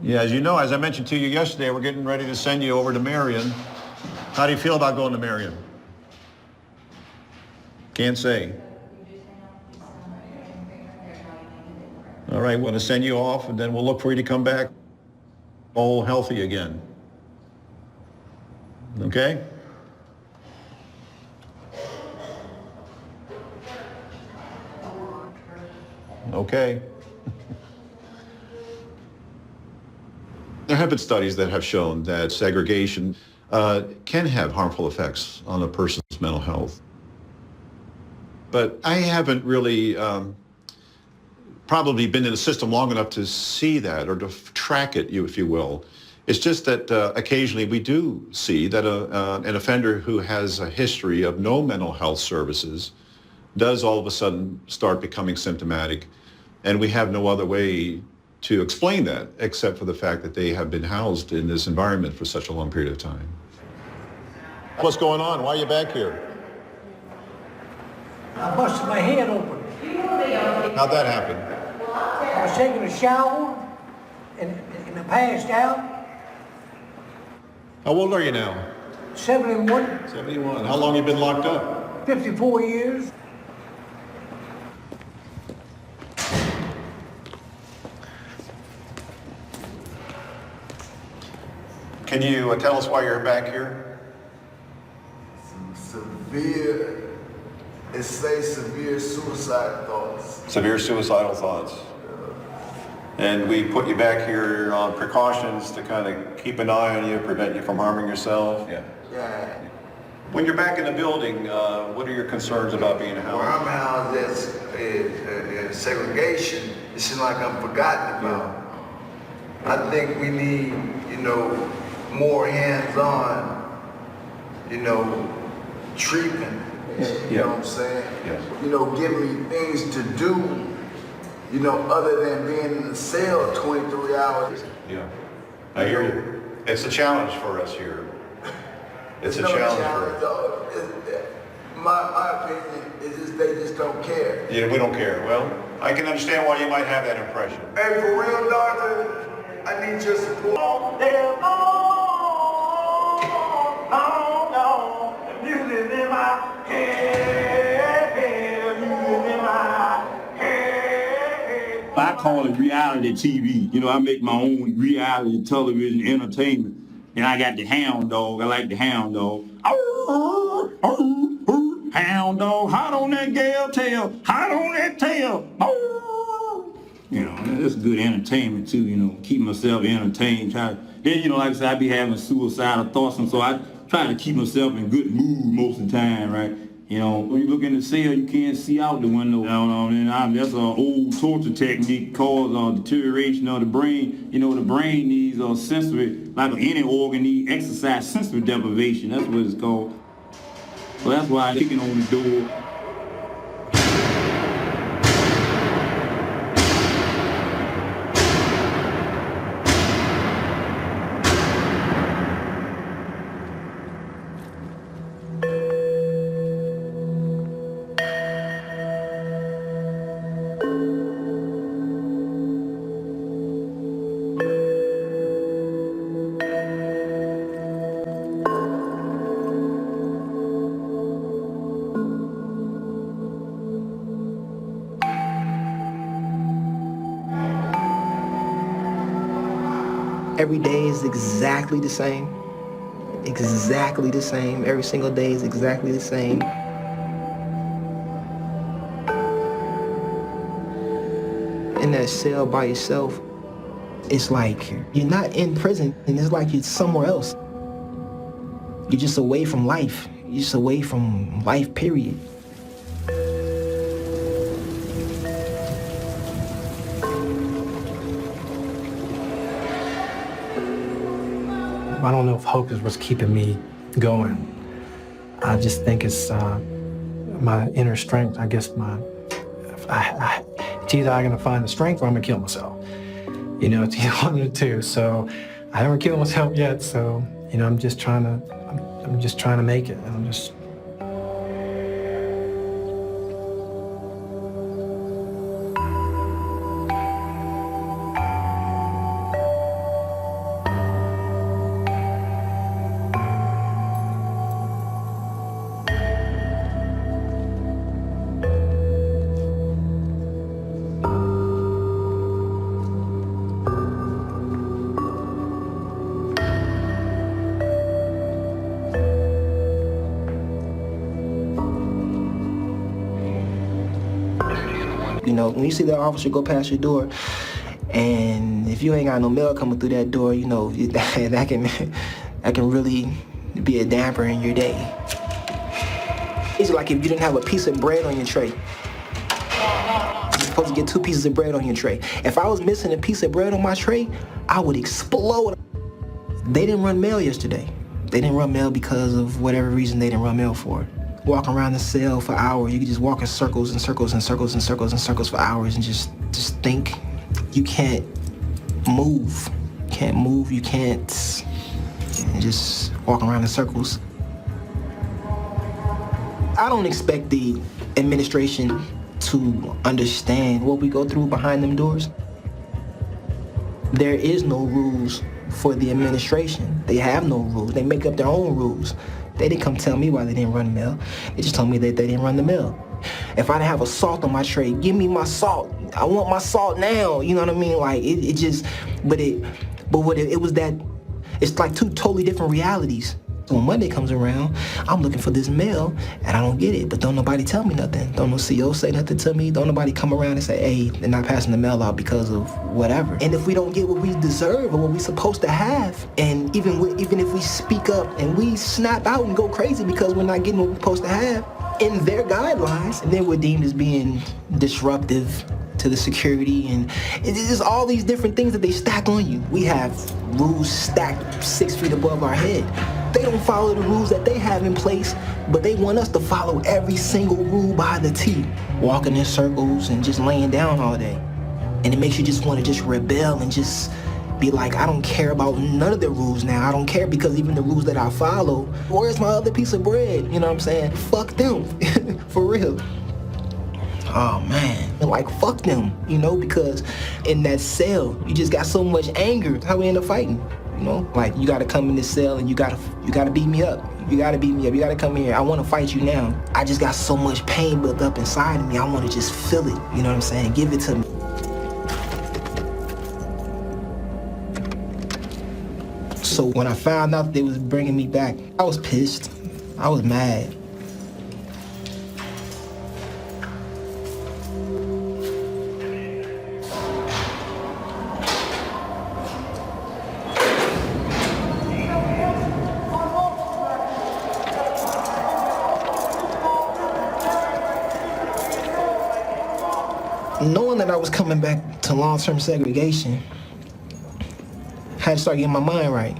Yeah, as you know, as I mentioned to you yesterday, we're getting ready to send you over to Marion. How do you feel about going to Marion? Can't say. All right, we're going to send you off, and then we'll look for you to come back all healthy again. Okay? Okay. There have been studies that have shown that segregation can have harmful effects on a person's mental health. But I haven't really probably been in the system long enough to see that or to track it, if you will. It's just that occasionally we do see that an offender who has a history of no mental health services does all of a sudden start becoming symptomatic. And we have no other way to explain that except for the fact that they have been housed in this environment for such a long period of time. What's going on? Why are you back here? I busted my head open. How'd that happen? I was taking a shower and I passed out. How old are you now? 71. 71. How long have you been locked up? 54 years. Can you tell us why you're back here? Severe, it says severe suicide thoughts. Severe suicidal thoughts. And we put you back here on precautions to kind of keep an eye on you, prevent you from harming yourself. Yeah. When you're back in the building, what are your concerns about being housed? Where I'm housed is segregation. It seems like I'm forgotten about. I think we need, more hands-on, treatment. You know what I'm saying? Yes. Give me things to do, other than being in the cell 23 hours. Yeah. I hear you. It's a challenge for us here. It's a challenge for us. My opinion is just they just don't care. Yeah, we don't care. Well, I can understand why you might have that impression. Hey, for real, doctor, I need your support. I call it reality TV. I make my own reality television entertainment. And I got the hound dog. I like the hound dog. Hound dog, hot on that gal tail, hot on that tail. That's good entertainment too, keep myself entertained. Then, like I said, I be having suicidal thoughts, and so I try to keep myself in good mood most of the time, right? When you look in the cell, you can't see out the window. That's an old torture technique called deterioration of the brain. The brain needs sensory, like any organ needs exercise sensory deprivation. That's what it's called. So that's why I'm kicking on the door. Every day is exactly the same. Exactly the same. Every single day is exactly the same. In that cell by yourself, it's like you're not in prison, and it's like you're somewhere else. You're just away from life. You're just away from life, period. I don't know if hope is what's keeping me going. I just think it's my inner strength. I guess it's either I'm gonna find the strength or I'm gonna kill myself. It's either one of the two. So I haven't killed myself yet. So I'm just trying to make it. And I'm just. You know, when you see that officer go past your door, and if you ain't got no mail coming through that door, you know, that can really be a damper in your day. It's like if you didn't have a piece of bread on your tray. You're supposed to get 2 pieces of bread on your tray. If I was missing a piece of bread on my tray, I would explode. They didn't run mail yesterday. They didn't run mail because of whatever reason they didn't run mail for. Walk around the cell for hours. You could just walk in circles and circles and circles and circles and circles for hours and just think. You can't move. You can't move. You can't just walk around in circles. I don't expect the administration to understand what we go through behind them doors. There is no rules for the administration. They have no rules. They make up their own rules. They didn't come tell me why they didn't run the mail. They just told me that they didn't run the mail. If I didn't have a salt on my tray, give me my salt. I want my salt now. You know what I mean? Like it was that. It's like 2 totally different realities. So when Monday comes around, I'm looking for this mail and I don't get it, but don't nobody tell me nothing. Don't no CO say nothing to me. Don't nobody come around and say, hey, they're not passing the mail out because of whatever. And if we don't get what we deserve or what we're supposed to have, and even if we speak up and we snap out and go crazy because we're not getting what we're supposed to have in their guidelines, and then we're deemed as being disruptive to the security, and it's just all these different things that they stack on you. We have rules stacked 6 feet above our head. They don't follow the rules that they have in place, but they want us to follow every single rule by the T. Walking in circles and just laying down all day. And it makes you just want to just rebel and just be like, I don't care about none of the rules now. I don't care because even the rules that I follow, where's my other piece of bread? You know what I'm saying? Fuck them, for real. Oh man, like fuck them, you know, because in that cell, you just got so much anger. That's how we end up fighting, you know? Like you gotta come in this cell and you gotta beat me up. You gotta beat me up, you gotta come here. I wanna fight you now. I just got so much pain built up inside of me. I wanna just feel it, you know what I'm saying? Give it to me. So when I found out they was bringing me back, I was pissed. I was mad. Knowing that I was coming back to long-term segregation, I had to start getting my mind right.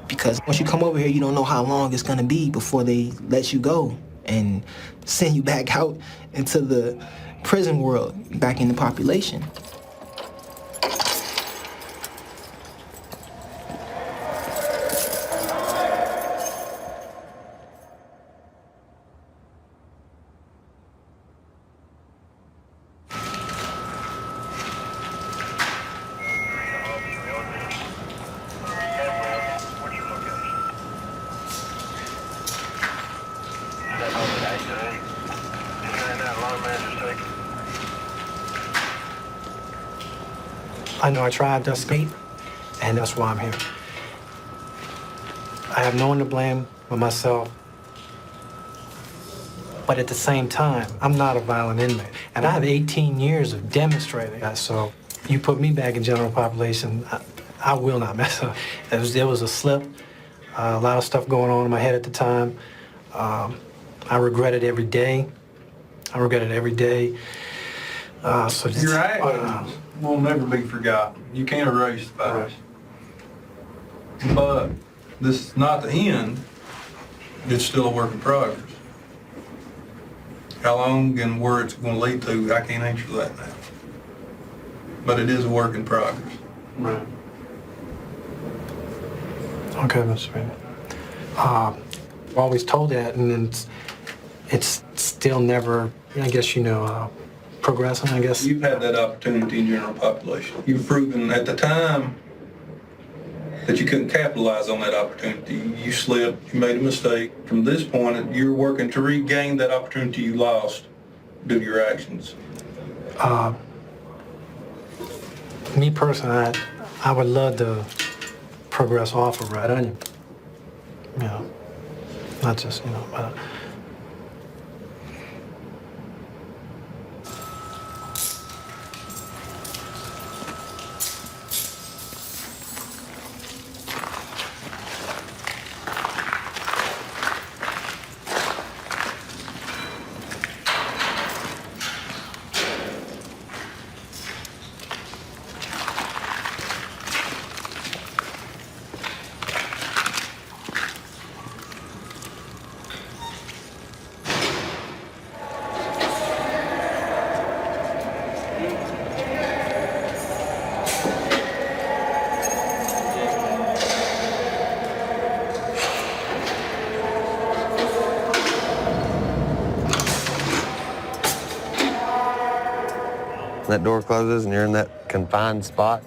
Because once you come over here, you don't know how long it's gonna be before they let you go and send you back out into the prison world, back in the population. I know I tried to escape, and that's why I'm here. I have no one to blame but myself. But at the same time, I'm not a violent inmate. And I have 18 years of demonstrating that, so you put me back in general population, I will not mess up. There was a slip, a lot of stuff going on in my head at the time. I regret it every day. So Your actions will never be forgotten. You can't erase the past. But this is not the end. It's still a work in progress. How long and where it's going to lead to, I can't answer that now. But it is a work in progress. Right. Okay, Mr. Reed. I've always told that, and then it's still never, I guess, progressing, I guess. You've had that opportunity in general population. You've proven at the time that you couldn't capitalize on that opportunity. You slipped, you made a mistake. From this point, you're working to regain that opportunity you lost due to your actions. Me personally, I would love to progress off of Red Onion. Not just, but and that door closes and you're in that confined spot,